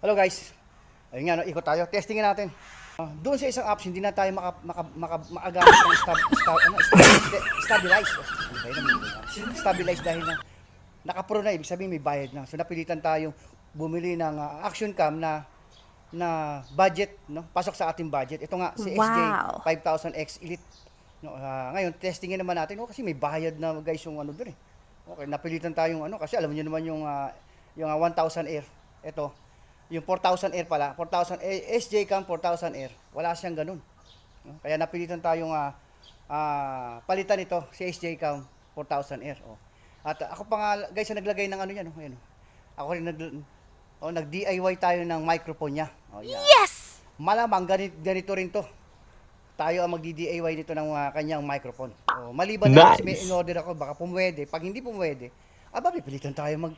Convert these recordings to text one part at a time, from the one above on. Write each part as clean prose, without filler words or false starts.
Hello guys. Ayun nga, no, ikot tayo. Testingin natin. Doon sa isang apps, hindi na tayo makagamit ng stabilize. Stabilize dahil na naka-pro na, ibig sabihin may bayad na. So napilitan tayong bumili ng action cam na budget, no? Pasok sa ating budget. Ito nga si SJ Wow. 5000X Elite. No, ngayon testingin naman natin, kasi may bayad na guys yung ano doon eh. Okay, napilitan tayong kasi alam niyo naman yung 1000 Air. Ito, yung 4000 Air pala, 4000 SJ Cam 4000 Air. Wala siyang ganun. No? Kaya napilitan tayong palitan ito si SJ Cam 4000 Air. Oh. At ako pa nga guys ang naglagay ng ano yan, oh. Ayun, oh. Ako rin nag-DIY tayo ng microphone niya. Oh, yan. Yes! Malamang ganito rin to. Tayo ang magdi-DIY nito ng kanyang microphone. Oh, maliban na kasi may in-order ako, baka pumwede. Pag hindi pumwede, pipilitan tayo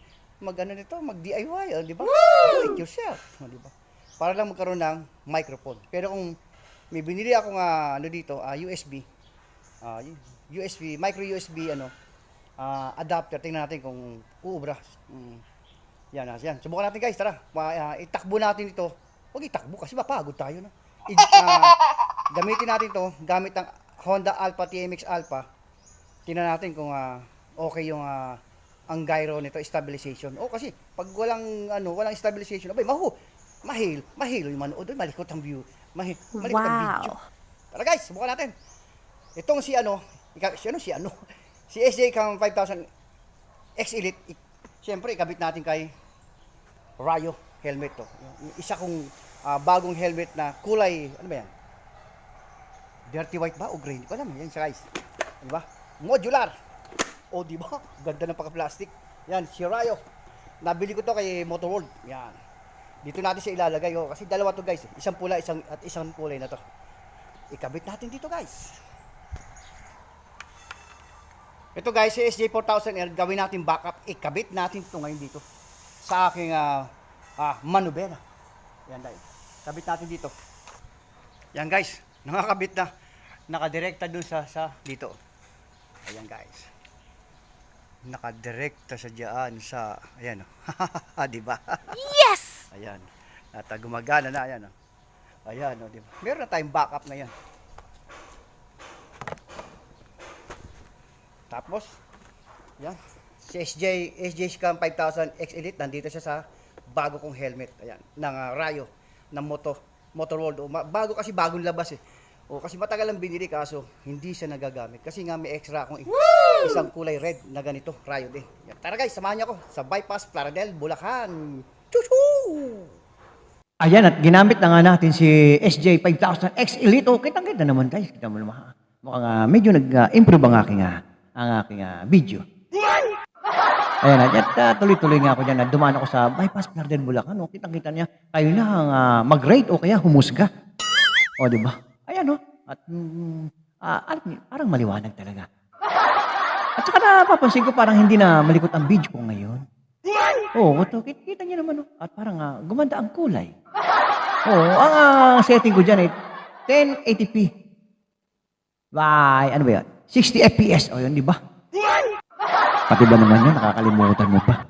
mag-DIY, di ba? Do it yourself, di ba? Para lang magkaroon ng microphone. Pero kung may binili ako dito, micro USB adapter, tingnan natin kung uubra. Yan. Subukan natin guys, tara. Itakbo natin ito. Huwag itakbo kasi mapagod tayo, no? Gamitin natin to gamit ang Honda Alpha TMX Alpha. Tingnan natin kung okay yung ang gyro nito, stabilization. Kasi pag walang stabilization, mahilo yung manood, malikot ang view. Malikot ang video. Tara guys, subukan natin. Itong si SJ Cam 5000 X Elite, siyempre ikabit natin kay Rayo helmet to. Yung isa kong bagong helmet na kulay, ano ba yan? Dirty white ba o gray? Hindi ko alam. Yan siya guys. Diba? Modular. Di ba? Ganda ng pagka-plastic. Yan, si Rayo. Nabili ko to kay Motorworld. Yan. Dito natin siya ilalagay. Kasi dalawa to guys. Isang pula, isang kulay na to. Ikabit natin dito guys. Ito guys, si SJ4000R, gawin natin backup. Ikabit natin ito ngayon dito. Sa aking manubela. Yan guys. Kabit natin dito. Yan guys. Nakakabit na. Nakadirekta dun sa dito. Ayan guys. Nakadirekta sa diyan sa ayan di ba? Yes! Ayan. At gumagana na ayan Ayan di ba? Meron na tayong backup ngayon. Tapos yan. Si SJ Cam 5000 X Elite nandito siya sa bago kong helmet. Ayan, ng Rayo ng Motorworld. Bagong labas eh. Kasi matagal lang binili kaso hindi siya nagagamit. Kasi nga may extra akong isang kulay red na ganito, Rayo din. Yan. Tara guys, samahan niyo ako sa Bypass, Plaridel, Bulacan. Choo-choo! Ayan, at ginamit na nga natin si SJ5000X Elite. Kitang-kita naman guys. Kita mo naman. Mukhang medyo nag-improve ang aking video. Ayan, at tuloy-tuloy nga ako dyan. Dumaan ako sa Bypass, Plaridel, Bulacan. Kitang-kita niya. Kayo na mag-rate o kaya humusga. Di ba? Ayan at parang maliwanag talaga. At saka napapansin ko parang hindi na malikot ang video ko ngayon. Kita niyo naman at parang gumanda ang kulay. Ang setting ko dyan ay 1080p. Ano ba yan? 60 FPS. Yun, di ba? Pati ba naman yun? Nakakalimutan mo pa.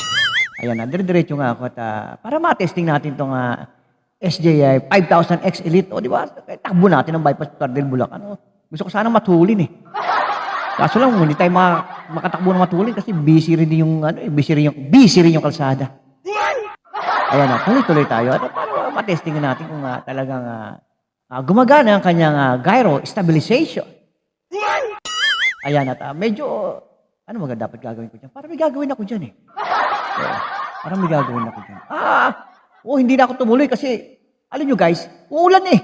Ayan, dire-diretso nga ako at para ma-testing natin itong SJ 5000X Elite. Di ba? Takbo natin ang Bypass Plaridel, Bulacan. Gusto ko sanang matulin eh. Kaso lang, hindi tayo makatakbo ng matulin kasi busy rin yung kalsada. Ayan tuloy-tuloy tayo. At para ma-testing natin kung talagang gumagana ang kanyang gyro stabilization. Ayan, at medyo, ano dapat gagawin ko dyan? Parang may gagawin ako dyan eh. Hindi na ako tumuloy kasi, alam nyo guys, uulan eh.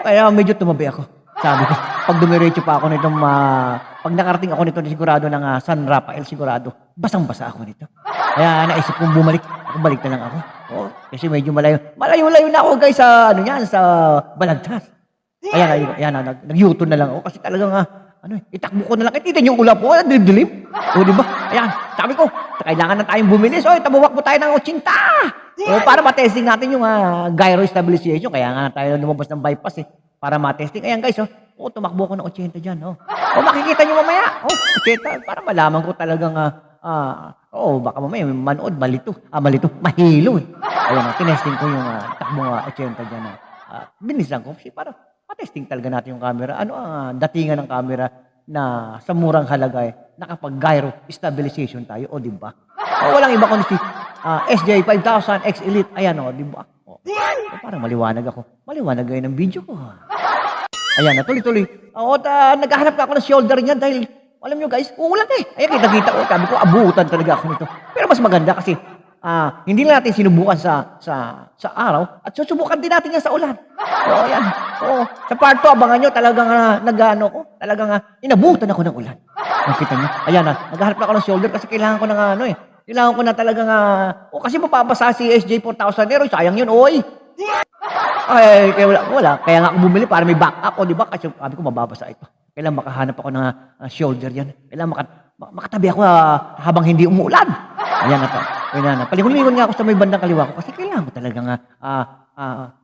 Kaya medyo tumabi ako. Sabi ko, pag dumiretso pa ako nitong, pag nakarating ako nito sigurado ng San Rafael, sigurado, basang-basa ako nito. Kaya naisip kong balik na lang ako. Kasi medyo malayo na ako guys sa, sa Balagtas. Ayan, nag-U-turn na lang ako kasi talagang, itakbo ko na lang. Kita niyo yung ulap ko, dilim. Di ba? Ayan, sabi ko, kailangan na tayong bumilis. Tabuwak po tayo ng 80. Para matesting natin yung gyro stabilization. Kaya nga tayo lumabas ng bypass eh. Para matesting. Ayan guys, tumakbo ko ng 80 dyan. Makikita nyo mamaya. 80, para malaman ko talagang, baka mamaya manood, mahilo. Ayan, tinesting ko yung takbong 80 dyan. Binisan ko kasi para matesting talaga natin yung camera. Ano ang datingan ng camera na sa murang halaga nakapag-gyro stabilization tayo, o di ba? Walang iba kundi si SJ5000 X Elite. Ayan, o, di ba? Parang maliwanag ako. Maliwanag ngayon ang video ko. Ayan na, tuloy-tuloy. Naghahanap na ako ng shoulder niyan dahil, alam nyo guys, uulan Ayan, kita-kita ko. Sabi ko, abutan talaga ako nito. Pero mas maganda kasi, hindi lang natin sinubukan sa araw at susubukan din natin yan sa ulan. Oo, yan. Oo. Sa part 2, abangan nyo, talagang talagang inabutan ako ng ulan. Nakita nyo? Ayan na, naghahanap na ako ng shoulder kasi kailangan ko ng kailangan ko na talagang, kasi mapapasa si SJ4000 sayang yun, oy. Ay, kaya wala. Kaya nga ako bumili para may backup, o di ba? Kasi sabi ko, mababasa ito. Kailangan makahanap ako ng shoulder yan. Kailangan makatabi ako habang hindi umuulan. Ayan na to. Ayan na. Palingon-lingon nga ako sa may bandang kaliwa ko kasi kailangan ko talagang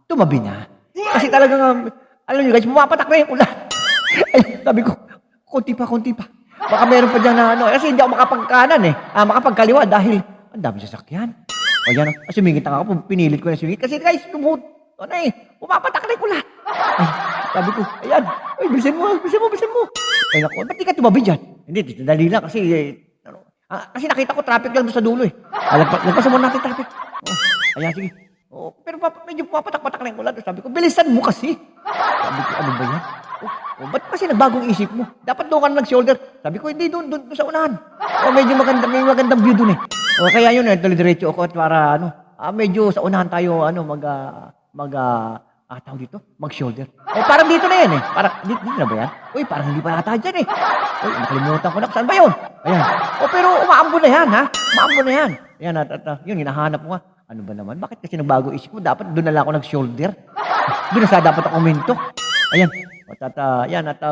tumabi na. Kasi talagang, alam nyo guys, pumapatak na yung ulan. Ay, sabi ko, konti pa. Baka meron pa dyan na kasi hindi ako makapagkanan makapagkaliwa dahil ang dami sasakyan. O yan, sumingit ako, pinilit ko na sumingit. Kasi guys, pumapatak na yung ulan. Ay, sabi ko, ayan, ay, bilisan mo. Ay, naku, ba't di ka tumabi dyan? Hindi, dali lang kasi, kasi nakita ko traffic lang doon sa dulo Lagpasan mo natin traffic. Ayan, sige. Pero medyo pumapatak-patak na yung ulan. Sabi ko, bilisan mo kasi. Sabi ko, ano ba yan? Ba't kasi nagbagong isip mo? Dapat doon ka na nag-shoulder. Sabi ko, hindi, doon sa unahan. Medyo may magandang view doon kaya yun, diretso ako at para, medyo sa unahan tayo, tawag dito, mag-shoulder. Parang dito na yan Parang, dito na ba yan? Uy, parang hindi pa nata dyan Uy, nakalimutan ko na. Saan ba yun? Ayan. Pero umaambo na yan, Umaambo na yan. Ayan, yun, hinahanap mo Ano ba naman? Bakit kasi nagbago isip mo? Dapat doon na lang ako nag-shoulder. Doon na dapat ako minto. Ayan.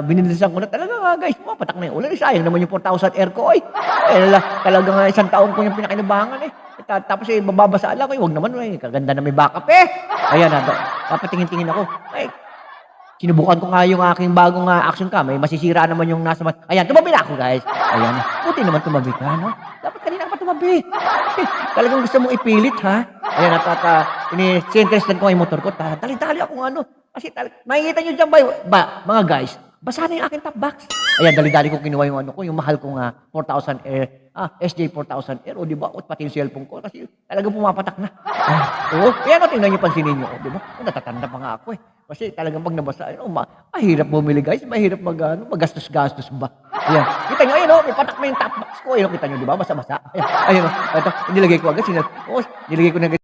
Binilisan ko na talaga guys. Patak na yung ulan. Sayang naman yung 4,000 air ko. Talagang isang taon ko yung pinakinabangan Tapos mababasa lang ko. Huwag naman. Kaganda na may backup Ayan dapat tingin-tingin ako. Sinubukan ko nga yung aking bagong action cam. Masisira naman yung nasa Ayan, tumabi na ako guys. Ayan. Buti naman tumabi ka, Dapat kanina ka pa tumabi. Talagang gusto mong ipilit, Ayan, sininterestan ko yung motor ko. Dali-dali akong Kasi makikita nyo dyan ba, mga guys, basa na yung aking top box. Ayan, dali-dali ko kinuha yung yung mahal kong 4,000 air, SJ4000 air, o di ba? At pati yung cellphone ko, kasi talagang pumapatak na. Kaya tingnan nyo, pansinin nyo, di ba? Natatanda pa nga ako Kasi talagang pag nabasa, mahirap bumili guys, mahirap magastos-gastos ba. Ayan, kita nyo, may patak na yung top box ko. Ayan, kita nyo, di ba? Basa-basa. Ayan, ito, nilagay ko agad, nilagay ko na